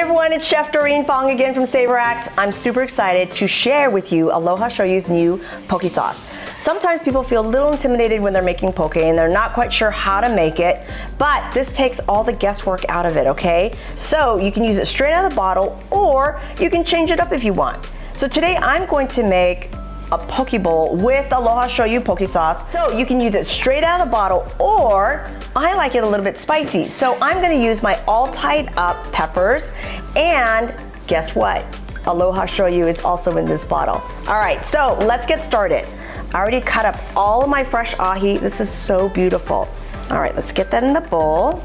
Hey everyone, it's Chef Doreen Fong again from Savor Acts. I'm super excited to share with you Aloha Shoyu's new poke sauce. Sometimes people feel a little intimidated when they're making poke and they're not quite sure how to make it, but this takes all the guesswork out of it, okay? So you can use it straight out of the bottle or you can change it up if you want. So today I'm going to make a poke bowl with Aloha Shoyu Poke Sauce. So you can use it straight out of the bottle, or I like it a little bit spicy. So I'm gonna use my all tied up peppers, and guess what? Aloha Shoyu is also in this bottle. All right, so let's get started. I already cut up all of my fresh ahi. This is so beautiful. All right, let's get that in the bowl.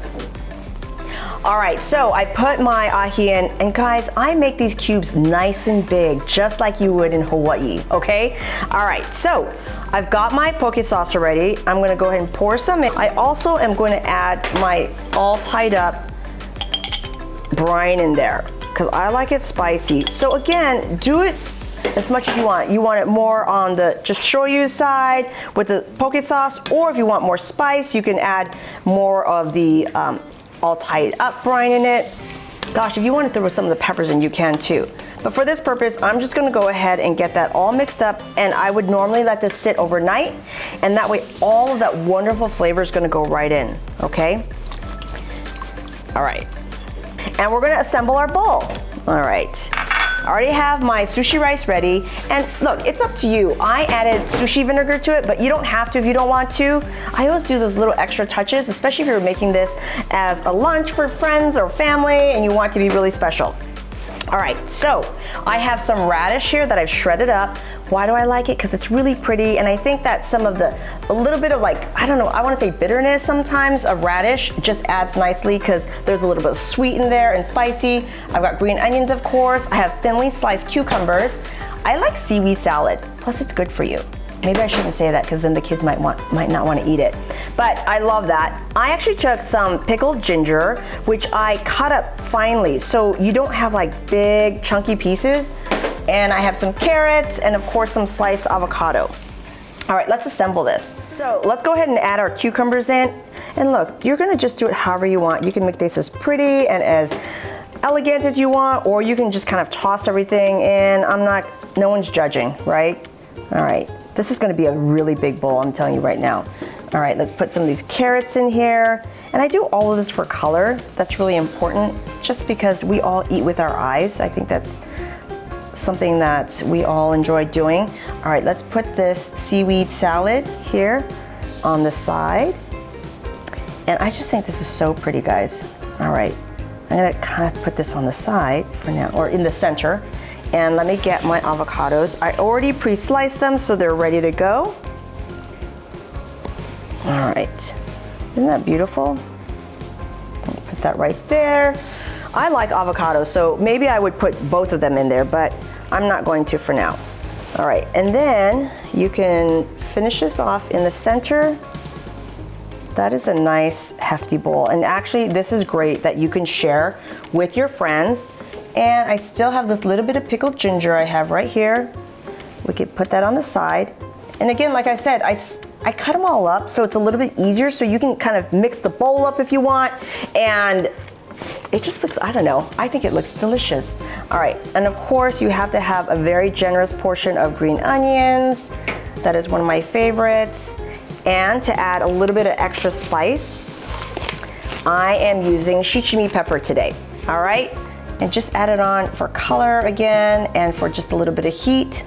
All right, so I put my ahi in, and guys, I make these cubes nice and big, just like you would in Hawaii, okay? All right, so I've got my poke sauce already. I'm gonna go ahead and pour some in. I also am going to add my all tied up brine in there, because I like it spicy. So again, do it as much as you want. You want it more on the just shoyu side with the poke sauce, or if you want more spice, you can add more of the all tied up brine in it. Gosh, if you want to throw some of the peppers in, you can too. But for this purpose, I'm just gonna go ahead and get that all mixed up, and I would normally let this sit overnight, and that way all of that wonderful flavor is gonna go right in, okay? All right, and we're gonna assemble our bowl. All right, I already have my sushi rice ready, and look, it's up to you. I added sushi vinegar to it, but you don't have to if you don't want to. I always do those little extra touches, especially if you're making this as a lunch for friends or family and you want it to be really special. All right, so I have some radish here that I've shredded up. Why do I like it? Because it's really pretty, and I think that some of a little bit of I don't know, I want to say bitterness sometimes of radish just adds nicely, because there's a little bit of sweet in there and spicy. I've got green onions, of course. I have thinly sliced cucumbers. I like seaweed salad, plus it's good for you. Maybe I shouldn't say that, because then the kids might not want to eat it. But I love that. I actually took some pickled ginger, which I cut up finely, so you don't have big chunky pieces. And I have some carrots and of course some sliced avocado. All right, let's assemble this. So let's go ahead and add our cucumbers in. And look, you're gonna just do it however you want. You can make this as pretty and as elegant as you want, or you can just kind of toss everything in. No one's judging, right? All right, this is gonna be a really big bowl, I'm telling you right now. All right, let's put some of these carrots in here. And I do all of this for color. That's really important, just because we all eat with our eyes. I think that's something that we all enjoy doing. All right, let's put this seaweed salad here on the side. And I just think this is so pretty, guys. All right, I'm gonna kind of put this on the side for now, or in the center. And let me get my avocados. I already pre-sliced them, so they're ready to go. All right, isn't that beautiful? Put that right there. I like avocado, so maybe I would put both of them in there, but I'm not going to for now. All right, and then you can finish this off in the center. That is a nice hefty bowl, and actually this is great that you can share with your friends. And I still have this little bit of pickled ginger I have right here. We could put that on the side. And again, like I said, I cut them all up so it's a little bit easier, so you can kind of mix the bowl up if you want, and it just looks, I don't know, I think it looks delicious. All right, and of course you have to have a very generous portion of green onions. That is one of my favorites. And to add a little bit of extra spice, I am using shichimi pepper today, all right? And just add it on for color again and for just a little bit of heat.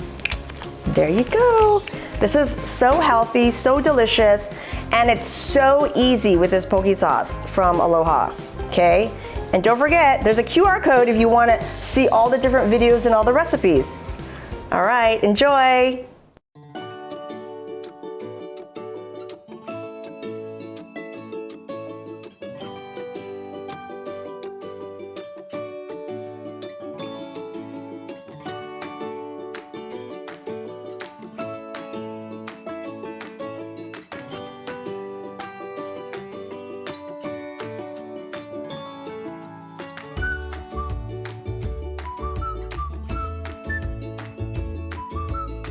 There you go. This is so healthy, so delicious, and it's so easy with this poke sauce from Aloha, okay? And don't forget, there's a QR code if you want to see all the different videos and all the recipes. All right, enjoy.